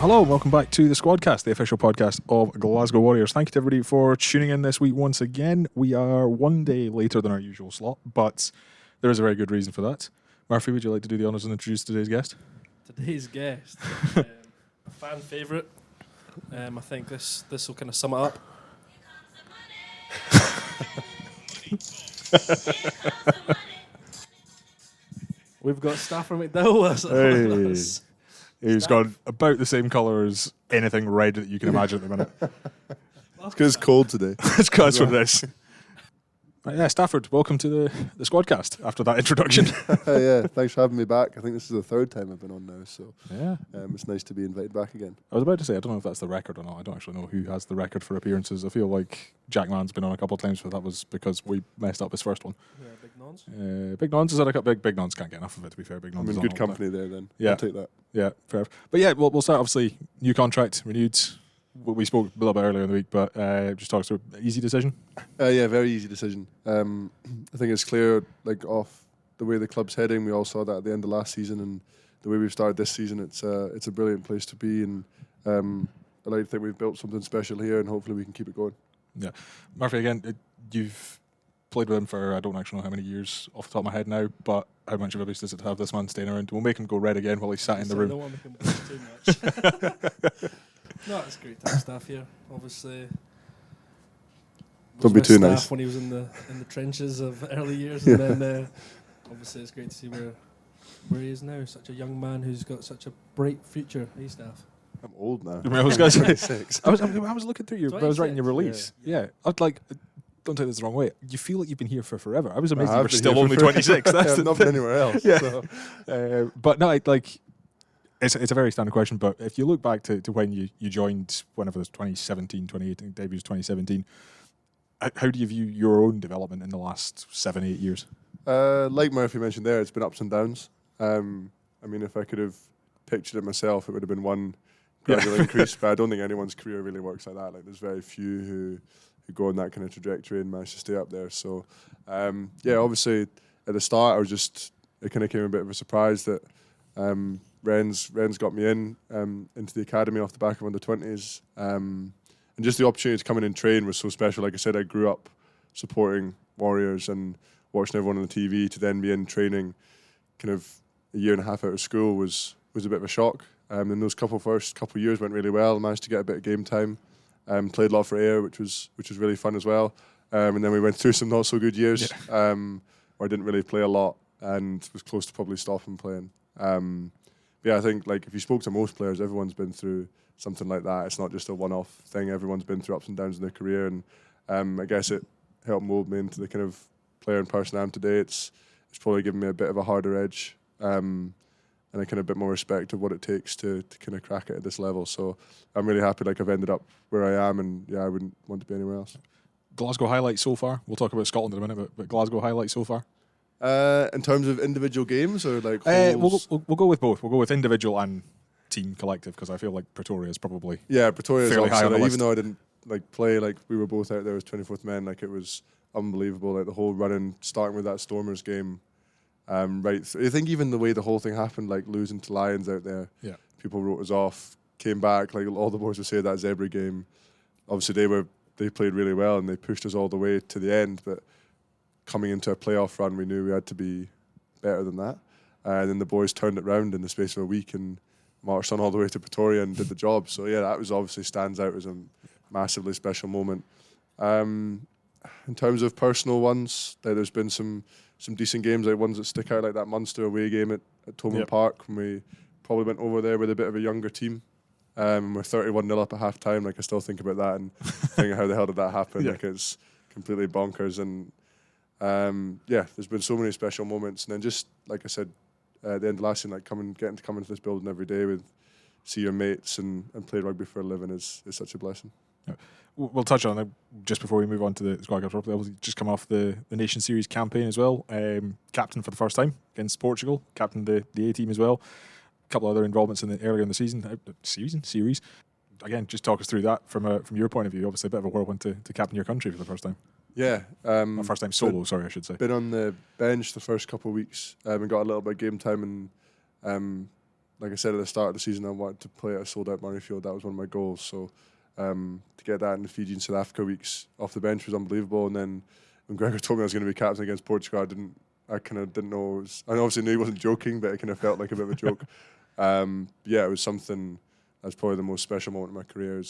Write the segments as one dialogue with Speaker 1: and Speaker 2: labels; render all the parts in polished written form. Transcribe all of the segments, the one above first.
Speaker 1: Hello, and welcome back to the Squadcast, the official podcast of Glasgow Warriors. Thank you to everybody for tuning in this week once again. We are one day later than our usual slot, but there is a very good reason for that. Murphy, would you like to do the honours and introduce today's guest?
Speaker 2: Today's guest, a fan favourite. I think this will kind of sum it up. We've got Stafford McDowall.
Speaker 1: Hey. He's got about the same colour as anything red that you can imagine at the minute.
Speaker 3: It's because it's cold today.
Speaker 1: It's because of this. Yeah, Stafford, welcome to the Squadcast after that introduction.
Speaker 3: Yeah, thanks for having me back. I think this is the third time I've been on now, so
Speaker 1: yeah,
Speaker 3: it's nice to be invited back again.
Speaker 1: I was about to say, I don't know if that's the record or not. I don't actually know who has the record for appearances. I feel like Jack Mann's been on a couple of times, but that was because we messed up his first one.
Speaker 2: Yeah, Big Nons.
Speaker 1: Big Nons is at a couple. Big Nons can't get enough of it, to be fair. Big Nons
Speaker 3: I'm
Speaker 1: is
Speaker 3: in
Speaker 1: on
Speaker 3: good
Speaker 1: all
Speaker 3: company there then.
Speaker 1: Yeah.
Speaker 3: I'll take that.
Speaker 1: Yeah, fair. But yeah, we'll start, obviously, new contract, renewed. We spoke a little bit earlier in the week, but just talk through easy decision.
Speaker 3: Yeah, very easy decision. I think it's clear, like off the way the club's heading. We all saw that at the end of last season, and the way we've started this season. It's a brilliant place to be, and I like to think we've built something special here, and hopefully we can keep it going.
Speaker 1: Yeah, Murphy, again, you've played with him for I don't actually know how many years off the top of my head now, but how much of a boost is it to have this man staying around? We'll make him go red again while he's sat in the
Speaker 2: I
Speaker 1: room.
Speaker 2: don't want to make him too much. No, it's great to have Staff here. Obviously,
Speaker 3: Don't be too
Speaker 2: Staff
Speaker 3: nice.
Speaker 2: when he was in the trenches of early years, and then obviously it's great to see where he is now. Such a young man who's got such a bright future. Hey, Staff.
Speaker 3: I'm old now.
Speaker 1: I was going to say,
Speaker 3: 26.
Speaker 1: I was looking through your, I was writing your
Speaker 2: 26,
Speaker 1: release. Yeah. I'd like. Don't take this the wrong way. You feel like you've been here for forever. I was
Speaker 3: I
Speaker 1: amazed you
Speaker 3: have
Speaker 1: were
Speaker 3: been
Speaker 1: still
Speaker 3: here
Speaker 1: only
Speaker 3: for
Speaker 1: 26. That's
Speaker 3: I've
Speaker 1: the
Speaker 3: not
Speaker 1: thing.
Speaker 3: been anywhere else.
Speaker 1: Yeah.
Speaker 3: So.
Speaker 1: But no, it's a very standard question. But if you look back to when you joined, whenever it was 2017, 2018, debuts 2017, how do you view your own development in the last 7-8 years?
Speaker 3: Like Murphy mentioned there, it's been ups and downs. I mean, if I could have pictured it myself, it would have been one gradual increase, but I don't think anyone's career really works like that. Like, there's very few who go on that kind of trajectory and manage to stay up there. So, yeah, obviously at the start, it kind of came a bit of a surprise that Ren's got me into the academy off the back of under 20s. And just the opportunity to come in and train was so special. Like I said, I grew up supporting Warriors and watching everyone on the TV. To then be in training kind of a year and a half out of school was a bit of a shock. And those first couple of years went really well. Managed to get a bit of game time. Played a lot for Ayr, which was really fun as well. And then we went through some not so good years where I didn't really play a lot and was close to probably stopping playing. But yeah, I think like if you spoke to most players, everyone's been through something like that. It's not just a one-off thing. Everyone's been through ups and downs in their career, and I guess it helped mold me into the kind of player and person I am today. It's probably given me a bit of a harder edge. And a kind of bit more respect of what it takes to kind of crack it at this level. So I'm really happy like I've ended up where I am, and yeah, I wouldn't want to be anywhere else.
Speaker 1: Glasgow highlights so far. We'll talk about Scotland in a minute, but Glasgow highlights so far.
Speaker 3: In terms of individual games or like
Speaker 1: we'll go with both. We'll go with individual and team collective, because I feel like Pretoria is probably
Speaker 3: Pretoria is
Speaker 1: fairly high on the list.
Speaker 3: even though I didn't like play, like we were both out there as 24th men, like it was unbelievable. Like the whole running, starting with that Stormers game. I think even the way the whole thing happened, like losing to Lions out there, people wrote us off, came back, like all the boys would say that Zebra game. Obviously they played really well and they pushed us all the way to the end, but coming into a playoff run, we knew we had to be better than that. And then the boys turned it round in the space of a week and marched on all the way to Pretoria and did the job. So yeah, that was obviously stands out as a massively special moment. In terms of personal ones, there's been some decent games, like ones that stick out, like that Munster away game at Thomond Park when we probably went over there with a bit of a younger team. We're 31-0 up at half time. Like I still think about that and think how the hell did that happen? Like it's completely bonkers. And there's been so many special moments. And then just like I said at the end of last season, like getting to come into this building every day see your mates and play rugby for a living is such a blessing.
Speaker 1: Yeah. We'll touch on it just before we move on to the Squad Cup. Obviously, just come off the Nation Series campaign as well. Captain for the first time against Portugal. Captain the A team as well. A couple of other involvements earlier in the series. Again, just talk us through that from your point of view. Obviously, a bit of a whirlwind to captain your country for the first time.
Speaker 3: Yeah,
Speaker 1: first time solo. Sorry, I should say.
Speaker 3: Been on the bench the first couple of weeks and got a little bit of game time, and like I said at the start of the season, I wanted to play at a sold-out Murrayfield. That was one of my goals. So to get that in the Fiji and South Africa weeks off the bench was unbelievable. And then when Gregor told me I was going to be captain against Portugal, I kind of didn't know. I obviously knew he wasn't joking, but it kind of felt like a bit of a joke. Yeah, it was something. That's probably the most special moment in my career.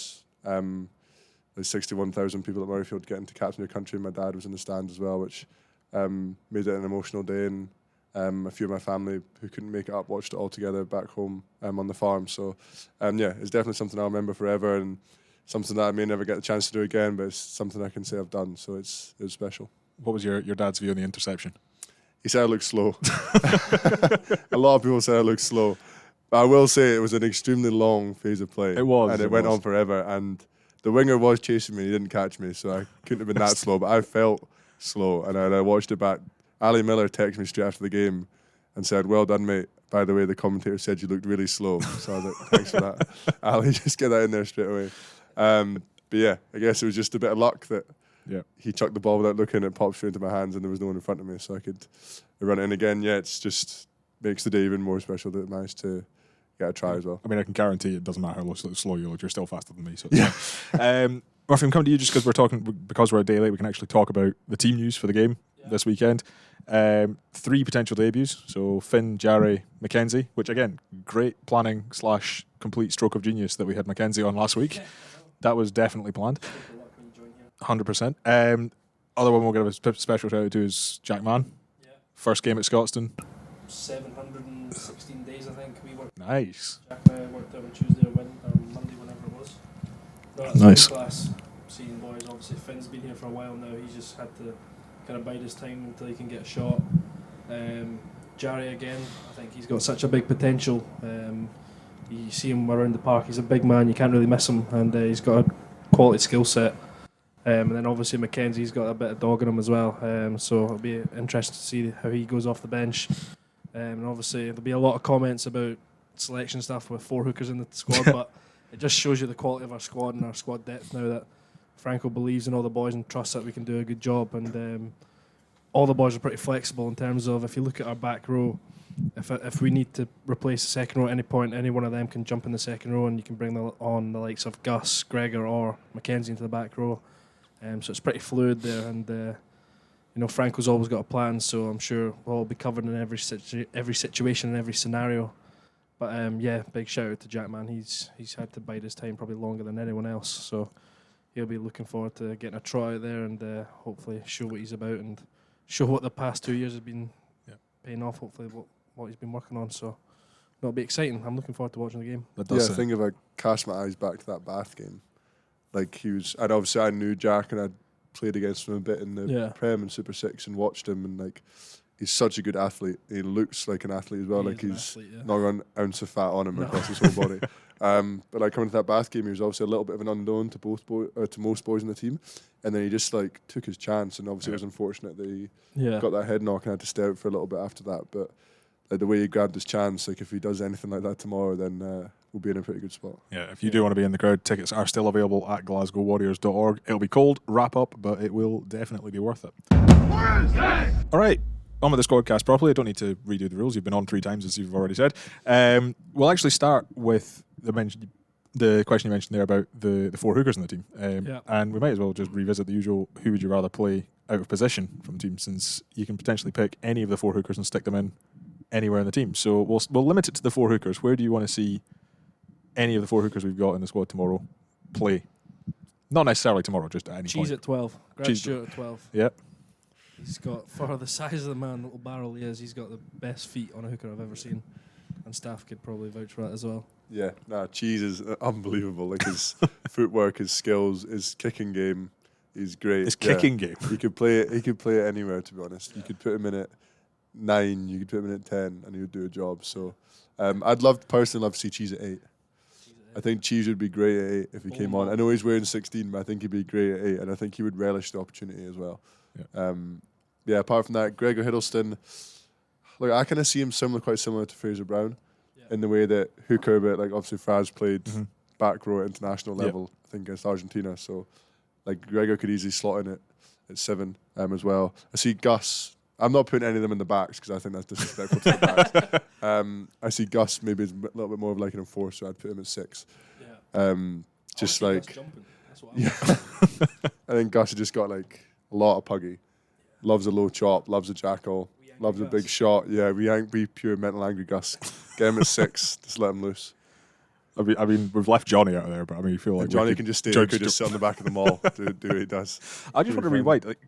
Speaker 3: There's 61,000 people at Murrayfield getting to captain your country. My dad was in the stand as well, which made it an emotional day. And a few of my family who couldn't make it up watched it all together back home on the farm. So, yeah, it's definitely something I'll remember forever, and something that I may never get the chance to do again, but it's something I can say I've done. So it was special.
Speaker 1: What was your dad's view on the interception?
Speaker 3: He said I looked slow. A lot of people said I looked slow. But I will say it was an extremely long phase of play.
Speaker 1: It was.
Speaker 3: And it went on forever. And the winger was chasing me. He didn't catch me, so I couldn't have been that slow. But I felt slow. And I watched it back. Ali Miller texted me straight after the game and said, "Well done, mate. By the way, the commentator said you looked really slow." So I was like, thanks for that. Ali, just get that in there straight away. But yeah, I guess it was just a bit of luck that he chucked the ball without looking, it popped straight into my hands, and there was no one in front of me, so I could run it in again. Yeah, it's just makes the day even more special that I managed to get a try as well.
Speaker 1: I mean, I can guarantee it doesn't matter how slow you look, you're still faster than me. So Murphy, I'm coming to you just because we're a day late, we can actually talk about the team news for the game this weekend. 3 potential debuts, so Finn, Jarry, Mackenzie, which again, great planning / complete stroke of genius that we had Mackenzie on last week. That was definitely planned. 100%. Other one we'll give a special shout out to is Jack Mann. Yeah. First game at Scotstoun.
Speaker 2: 716 days, I think. We worked.
Speaker 1: Nice.
Speaker 2: Jack and I worked out on Tuesday or Monday, whenever it was. No, that's
Speaker 1: nice.
Speaker 2: Class. Seeing boys, obviously Finn's been here for a while now. He's just had to kind of bide his time until he can get a shot. Jarry again, I think he's got such a big potential. You see him around the park, he's a big man, you can't really miss him, and he's got a quality skill set. And then obviously Mackenzie's got a bit of dog in him as well, so it'll be interesting to see how he goes off the bench. And obviously there'll be a lot of comments about selection stuff with 4 hookers in the squad, but it just shows you the quality of our squad and our squad depth now, that Franco believes in all the boys and trusts that we can do a good job. And all the boys are pretty flexible in terms of, if you look at our back row, if we need to replace the second row at any point, any one of them can jump in the second row, and you can bring on the likes of Gus, Gregor or Mackenzie into the back row. So it's pretty fluid there, and Franco's always got a plan, so I'm sure we'll all be covered in every situation and every scenario. But big shout out to Jack, man. He's had to bide his time probably longer than anyone else, so he'll be looking forward to getting a try out there and hopefully show what he's about and show what the past 2 years have been paying off. Hopefully what he's been working on. So it'll be exciting. I'm looking forward to watching the game.
Speaker 3: I think if I cast my eyes back to that Bath game, like and obviously I knew Jack and I'd played against him a bit in the Prem and Super 6 and watched him, and like he's such a good athlete. He looks like an athlete as well. Like he's not got an ounce of fat on him across his whole body. But like coming to that Bath game, he was obviously a little bit of an unknown to to most boys in the team, and then he just like took his chance, and obviously it was unfortunate that he got that head knock and had to stay out for a little bit after that. But like the way he grabbed his chance, like if he does anything like that tomorrow, then we'll be in a pretty good spot.
Speaker 1: Yeah, if you do want to be in the crowd, tickets are still available at glasgowwarriors.org. It'll be cold, wrap up, but it will definitely be worth it. All right, on with the Squadcast properly. I don't need to redo the rules. You've been on 3 times, as you've already said. We'll actually start with the question you mentioned there about the 4 hookers in the team. And we might as well just revisit the usual, who would you rather play out of position from the team, since you can potentially pick any of the 4 hookers and stick them in anywhere in the team. So we'll limit it to the 4 hookers. Where do you want to see any of the 4 hookers we've got in the squad tomorrow play? Not necessarily tomorrow, just at any point.
Speaker 2: Cheese at 12. Grant Stewart at 12.
Speaker 1: Yep.
Speaker 2: He's got, for the size of the man, little barrel he is, he's got the best feet on a hooker I've ever seen. And Staff could probably vouch for that as well.
Speaker 3: Yeah, Cheese is unbelievable. Like his footwork, his skills, his kicking game is great.
Speaker 1: His kicking game.
Speaker 3: He could play it anywhere, to be honest. You could put him in at 9, you could put him in at 10, and he would do a job. So I'd personally love to see Cheese at 8. I think Cheese would be great at 8 if he came on. I know he's wearing 16, but I think he'd be great at 8, and I think he would relish the opportunity as well. Apart from that, Gregor Hiddleston, look, I kind of see him quite similar to Fraser Brown in the way that hooker, but like obviously Fraz played back row at international level, I think against Argentina. So like Gregor could easily slot in at 7 as well. I see Gus I'm not putting any of them in the backs because I think that's disrespectful to the backs. I see Gus maybe as a little bit more of like an enforcer. I'd put him at 6.
Speaker 2: Yeah.
Speaker 3: Just
Speaker 2: I
Speaker 3: like
Speaker 2: Gus jumping. That's what
Speaker 3: I think Gus has just got like a lot of puggy. Loves a low chop, loves a jackal, loves a big shot. Yeah, be pure mental angry Gus. Get him at 6, just let him loose.
Speaker 1: I mean, we've left Johnny out of there, but I mean, you feel like
Speaker 3: Johnny can just stay. He could just sit on the back of the mall, do what he does.
Speaker 1: I just want to rewind. Like,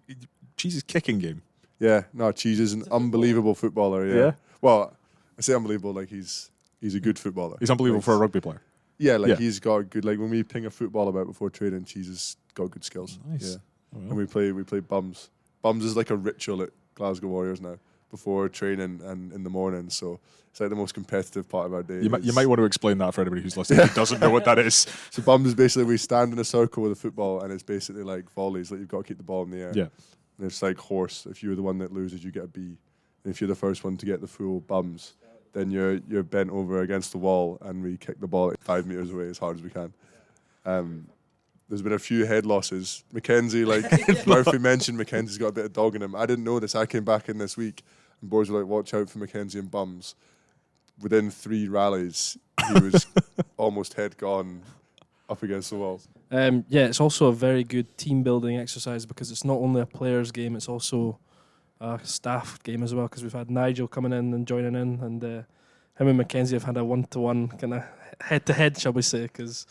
Speaker 1: Cheese's kicking game.
Speaker 3: Yeah, no, Cheese is an unbelievable footballer. Yeah. Well, I say unbelievable, like he's a good footballer.
Speaker 1: He's unbelievable
Speaker 3: like,
Speaker 1: for a rugby player.
Speaker 3: Yeah, like he's got good. Like when we ping a football about before training, Cheese has got good skills.
Speaker 1: Nice.
Speaker 3: Yeah,
Speaker 1: Oh,
Speaker 3: and we play bums. Bums is like a ritual at Glasgow Warriors now. Before training and in the morning, so it's like the most competitive part of our day.
Speaker 1: You might want to explain that for anybody who's listening who doesn't know what that is.
Speaker 3: So bums is basically we stand in a circle with a football, and it's basically like volleys. Like you've got to keep the ball in the air.
Speaker 1: Yeah.
Speaker 3: And it's like horse. If you're the one that loses, you get a B. And if you're the first one to get the full bums, then you're bent over against the wall, and we kick the ball 5 meters away as hard as we can. There's been a few head losses. Mackenzie, like Murphy mentioned, Mackenzie's got a bit of dog in him. I didn't know this. I came back in this week, and boys were like, watch out for Mackenzie and bums. Within 3 rallies, he was almost head gone up against the wall.
Speaker 2: Yeah, it's also a very good team building exercise because it's not only a players' game, it's also a staff game as well. Because we've had Nigel coming in and joining in, and him and Mackenzie have had a 1-to-1 kind of head-to-head, shall we say? Because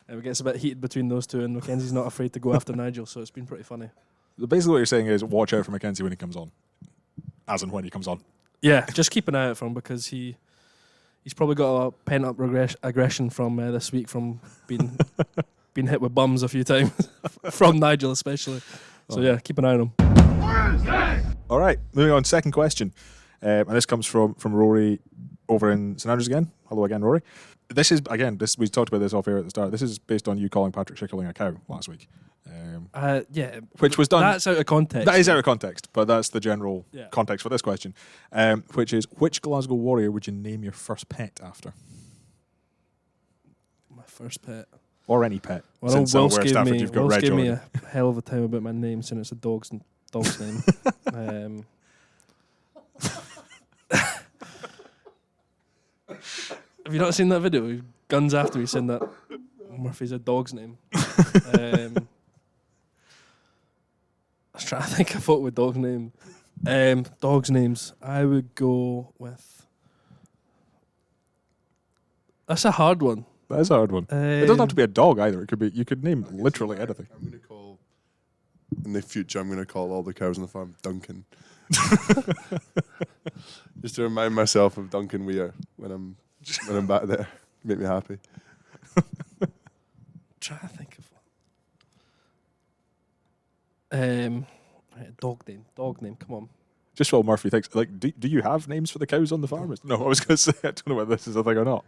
Speaker 2: it gets a bit heated between those two, and Mackenzie's not afraid to go after Nigel, so it's been pretty funny.
Speaker 1: Basically, what you're saying is watch out for Mackenzie when he comes on, as and when he comes on.
Speaker 2: Yeah, just keep an eye out for him because he's probably got a pent-up aggression from this week from being hit with bums a few times, from Nigel especially. So yeah, keep an eye on him.
Speaker 1: All right, moving on. Second question, and this comes from Rory over in St Andrews again. Hello again, Rory. This is we talked about this off air at the start. This is based on you calling Patrick Schickerling a cow last week.
Speaker 2: Yeah,
Speaker 1: which was done.
Speaker 2: That's out of context.
Speaker 1: That is out of context, but that's the general context for this question, which is which Glasgow Warrior would you name your first pet after?
Speaker 2: My first pet.
Speaker 1: Or any pet.
Speaker 2: Well,
Speaker 1: since
Speaker 2: Wills
Speaker 1: where
Speaker 2: gave
Speaker 1: Stafford,
Speaker 2: me,
Speaker 1: you've got
Speaker 2: Wills
Speaker 1: Reg
Speaker 2: gave me
Speaker 1: on.
Speaker 2: a hell of a time about my name, since it's a dog's name. Have you not seen that video? He guns after me saying that Murphy's a dog's name. I was trying to think of what with dog's name. Dogs' names. I would go with. That's a hard one.
Speaker 1: That is a hard one. It doesn't have to be a dog either. It could be. You could name literally anything.
Speaker 3: I'm going to call in the future. I'm going to call all the cows on the farm Duncan, just to remind myself of Duncan Weir when I'm back there. Make me happy.
Speaker 2: Trying to think of one. Dog name. Come on.
Speaker 1: Just while Murphy thinks, like, do you have names for the cows on the farm? No, I was going to say I don't know whether this is a thing or not.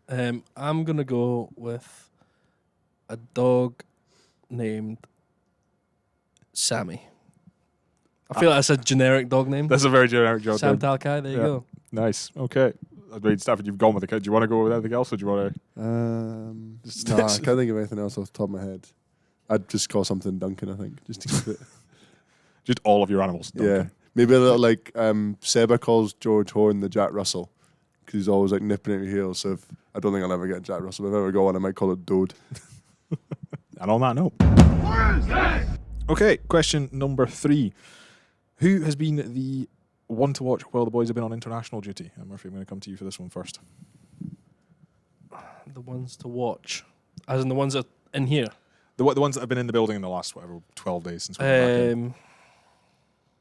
Speaker 2: I'm gonna go with a dog named Sammy. I feel like that's a generic dog name.
Speaker 1: That's a very generic dog
Speaker 2: Sam
Speaker 1: name.
Speaker 2: Talcai. There you go.
Speaker 1: Nice. Okay. I mean, Stafford, you've gone with the kid. Do you want to go with anything else, or do you want to?
Speaker 3: No, I can't think of anything else off the top of my head. I'd just call something Duncan. I think just to keep it.
Speaker 1: Just all of your animals. Duncan.
Speaker 3: Yeah, maybe a little like Seba calls George Horn the Jack Russell because he's always like nipping at your heels. So I don't think I'll ever get Jack Russell. If I ever go on, I might call it Dode.
Speaker 1: And on that note. Okay, question number 3. Who has been the one to watch while the boys have been on international duty? Murphy, I'm going to come to you for this one first.
Speaker 2: The ones to watch, as in the ones that are in here.
Speaker 1: The ones that have been in the building in the last 12 days since we were back in.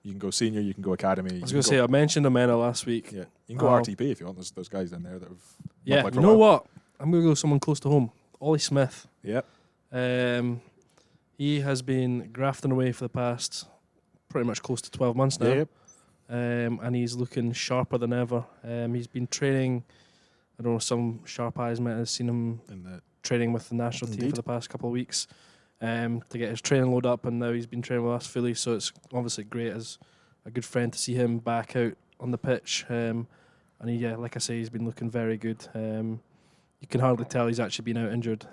Speaker 1: You can go senior, you can go academy.
Speaker 2: I was going to say, I mentioned Amena last week.
Speaker 1: Yeah, you can go RTP if you want. There's guys in there that have.
Speaker 2: Yeah, you know what? I'm going to go someone close to home. Ollie Smith.
Speaker 1: Yep.
Speaker 2: He has been grafting away for the past pretty much close to 12 months now.
Speaker 1: Yep.
Speaker 2: And he's looking sharper than ever. He's been training. I don't know, some sharp eyes might have seen him training with the national team for the past couple of weeks to get his training load up, and now he's been training with us fully, so it's obviously great as a good friend to see him back out on the pitch. And he, like I say, he's been looking very good. You can hardly tell he's actually been out injured.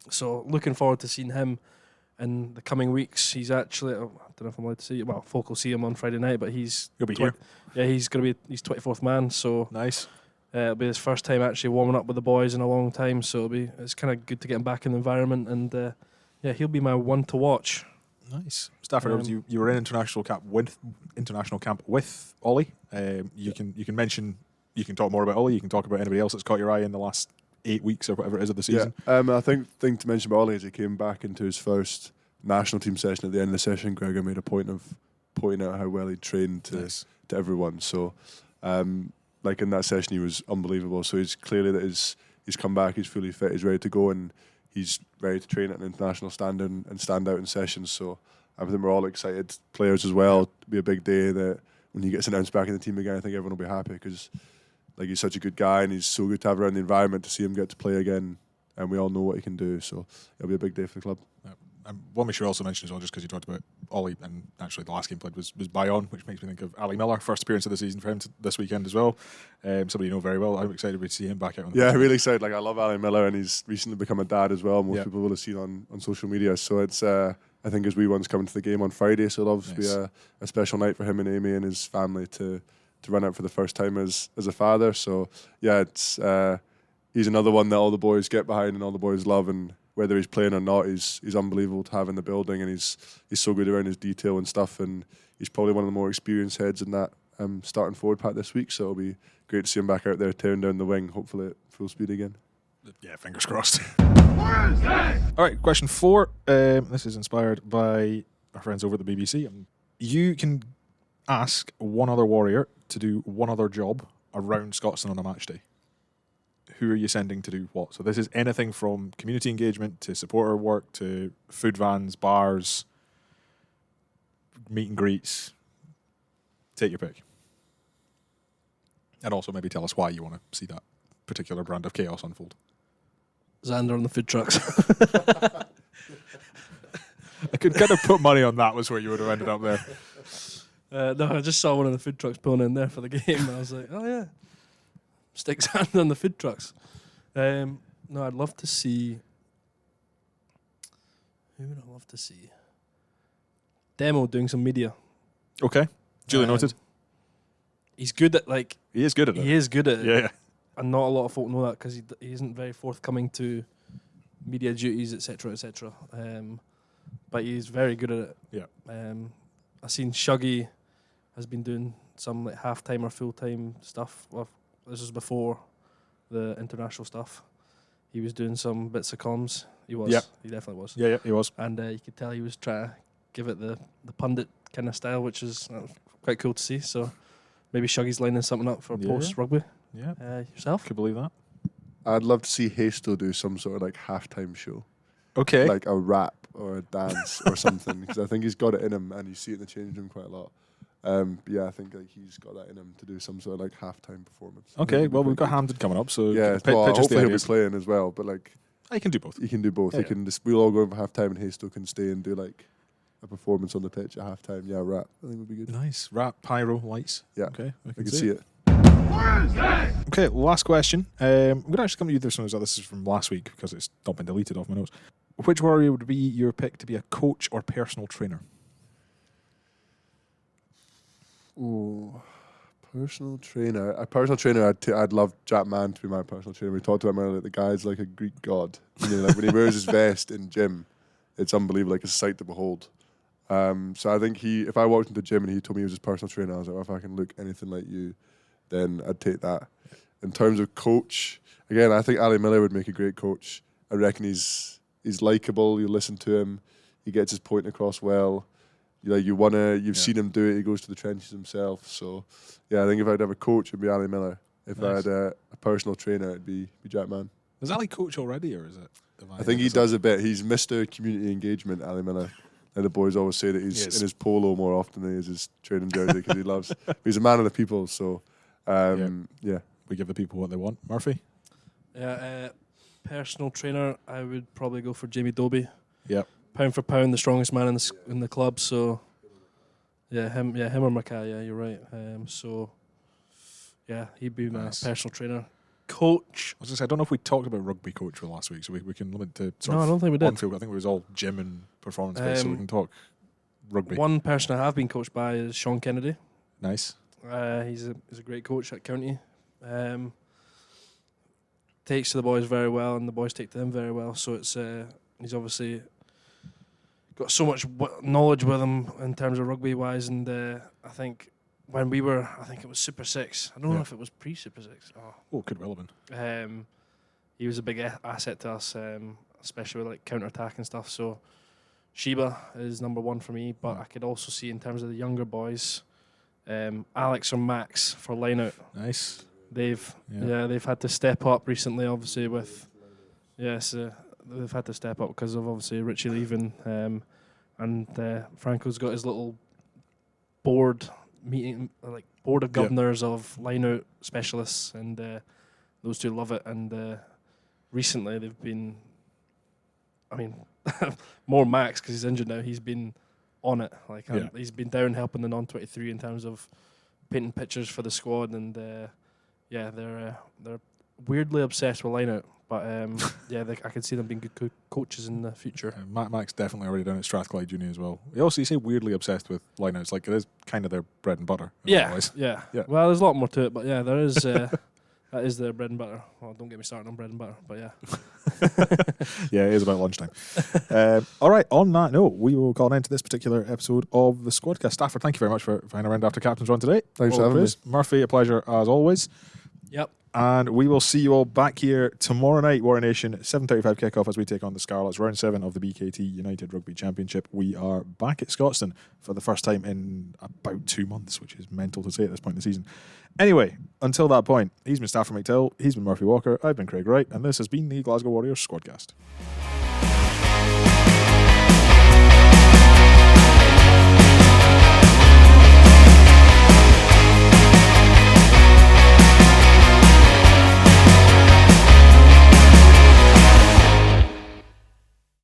Speaker 2: So looking forward to seeing him in the coming weeks. He's actually, I don't know if I'm allowed to see it. Well, folk will see him on Friday night, but he'll
Speaker 1: be here.
Speaker 2: Yeah, he's 24th man. So
Speaker 1: Nice.
Speaker 2: It'll be his first time actually warming up with the boys in a long time. So it's kind of good to get him back in the environment, and he'll be my one to watch.
Speaker 1: Nice. Stafford, you were in international camp with Ollie. You can mention. You can talk more about Ollie. You can talk about anybody else that's caught your eye in the last 8 weeks or whatever it is of the season.
Speaker 3: Yeah. I think thing to mention about Ollie is he came back into his first national team session. At the end of the session, Gregor made a point of pointing out how well he trained to everyone. So, like in that session, he was unbelievable. So he's clearly that he's come back. He's fully fit. He's ready to go, and he's ready to train at an international standard and stand out in sessions. So I think we're all excited. Players as well. It'll be a big day that when he gets announced back in the team again, I think everyone will be happy because like he's such a good guy and he's so good to have around the environment to see him get to play again. And we all know what he can do. So it'll be a big day for the club.
Speaker 1: One we should also mention as well, just because you talked about Ollie, and actually the last game played was Bayonne, which makes me think of Ali Miller, first appearance of the season for him this weekend as well. Somebody you know very well. I'm excited to see him back out on the pitch.
Speaker 3: Really excited. Like I love Ali Miller, and he's recently become a dad as well. Most people will have seen on social media. So it's I think his wee one's coming to the game on Friday, so it'll obviously be a special night for him and Amy and his family to run out for the first time as a father. So yeah, it's he's another one that all the boys get behind and all the boys love, and whether he's playing or not, he's unbelievable to have in the building, and he's so good around his detail and stuff, and he's probably one of the more experienced heads in that starting forward pack this week, so it'll be great to see him back out there tearing down the wing, hopefully at full speed again.
Speaker 1: Yeah, fingers crossed. All right, question 4. This is inspired by our friends over at the BBC. You can ask one other warrior to do one other job around Scotland on a match day. Who are you sending to do what? So this is anything from community engagement to supporter work to food vans, bars, meet and greets. Take your pick. And also maybe tell us why you want to see that particular brand of chaos unfold.
Speaker 2: Xander on the food trucks.
Speaker 1: I could kind of put money on that was where you would have ended up there.
Speaker 2: No, I just saw one of the food trucks pulling in there for the game, and I was like, oh yeah. Stick Xander on the food trucks. No, I'd love to see... Who would I love to see? Demo doing some media.
Speaker 1: Okay. Duly noted.
Speaker 2: He's good at
Speaker 1: He is good at it.
Speaker 2: He is good at it.
Speaker 1: Yeah.
Speaker 2: And not a lot of folk know that because he isn't very forthcoming to media duties, etc., etc. But he's very good at it.
Speaker 1: Yeah.
Speaker 2: I've seen Shuggy has been doing some like half-time or full-time stuff. Well, this was before the international stuff. He was doing some bits of comms. He was.
Speaker 1: Yep.
Speaker 2: He definitely was.
Speaker 1: Yeah, he was.
Speaker 2: And you could tell he was trying to give it the pundit kind of style, which is quite cool to see. So maybe Shuggy's lining something up for post-rugby.
Speaker 1: Yeah.
Speaker 2: Yourself?
Speaker 1: Could believe that.
Speaker 3: I'd love to see Hasto do some sort of like halftime show.
Speaker 1: Okay.
Speaker 3: Like a rap or a dance or something, because I think he's got it in him and you see it in the changing room quite a lot. I think like he's got that in him to do some sort of like halftime performance.
Speaker 1: Okay, well we've got Hampden coming up, so
Speaker 3: hopefully he'll be playing as well. But like,
Speaker 1: he can do both.
Speaker 3: He can do both. We'll all go in for halftime, and Hasto can stay and do like a performance on the pitch at halftime. Yeah, rap. I think would be good.
Speaker 1: Nice rap, pyro, lights.
Speaker 3: Yeah,
Speaker 1: okay,
Speaker 3: I can see it.
Speaker 1: Okay, last question. I'm going to actually come to you this one as well. This is from last week because it's not been deleted off my notes. Which warrior would be your pick to be a coach or personal trainer?
Speaker 3: Oh, personal trainer. A personal trainer, I'd love Jack Mann to be my personal trainer. We talked about him earlier. The guy's like a Greek god. Like when he wears his vest in gym, it's unbelievable. Like a sight to behold. So I think if I walked into the gym and he told me he was his personal trainer, I was like, well, if I can look anything like you, then I'd take that. In terms of coach, again, I think Ali Miller would make a great coach. I reckon he's likeable. You listen to him. He gets his point across well. You've seen him do it. He goes to the trenches himself. So, yeah, I think if I'd have a coach, it'd be Ali Miller. If I had a personal trainer, it'd be Jack Mann.
Speaker 1: Does Ali coach already, or is it?
Speaker 3: I think he does a bit. He's Mr. Community Engagement, Ali Miller. And the boys always say that he's in his polo more often than he is his training jersey because he loves. He's a man of the people, so
Speaker 1: we give the people what they want. Murphy?
Speaker 2: Yeah, personal trainer, I would probably go for Jamie Dobie.
Speaker 1: Yep.
Speaker 2: Pound for pound, the strongest man in the club. So, him or Mackay. Yeah, you're right. He'd be my personal trainer. Coach.
Speaker 1: I was going to say, I don't know if we talked about rugby coach for last week, so we can limit to
Speaker 2: I don't think we did.
Speaker 1: I think it was all gym and performance based, so we can talk rugby.
Speaker 2: One person I have been coached by is Sean Kennedy.
Speaker 1: Nice.
Speaker 2: He's a great coach at County. Takes to the boys very well, and the boys take to him very well. So it's he's obviously got so much knowledge with him in terms of rugby wise. And I think when we were, I think it was Super 6. I don't know if it was pre-Super 6.
Speaker 1: Oh, could well have been.
Speaker 2: He was a big asset to us, especially with like counter attack and stuff. So Sheba is number one for me, but I could also see in terms of the younger boys, Alex or Max for line out.
Speaker 1: Nice.
Speaker 2: They've had to step up recently, obviously with they've had to step up because of obviously Richie leaving, and Franco's got his little board meeting, like board of governors of line out specialists, and those two love it. And recently they've been, I mean, more Max because he's injured now. He's been on it, like he's been down helping the non-23 in terms of painting pictures for the squad, and they're weirdly obsessed with line out. But I could see them being good coaches in the future.
Speaker 1: Max definitely already down at Strathclyde Junior as well. You say weirdly obsessed with lineouts, like it is kind of their bread and butter.
Speaker 2: Yeah. Well, there's a lot more to it, but yeah, there is. That is their bread and butter. Well, don't get me started on bread and butter, but yeah.
Speaker 1: Yeah, it is about lunchtime. All right, on that note, we will call an end to this particular episode of the Squadcast. Stafford, thank you very much for hanging around after Captain's Run today.
Speaker 3: Thanks for having me.
Speaker 1: Murphy, a pleasure as always.
Speaker 2: Yep.
Speaker 1: And we will see you all back here tomorrow night, Warrior Nation, 7:35 kickoff as we take on the Scarlets, round 7 of the BKT United Rugby Championship. We are back at Scotstoun for the first time in about 2 months, which is mental to say at this point in the season. Anyway, until that point, he's been Stafford McDowall, he's been Murphy Walker, I've been Craig Wright, and this has been the Glasgow Warriors Squadcast.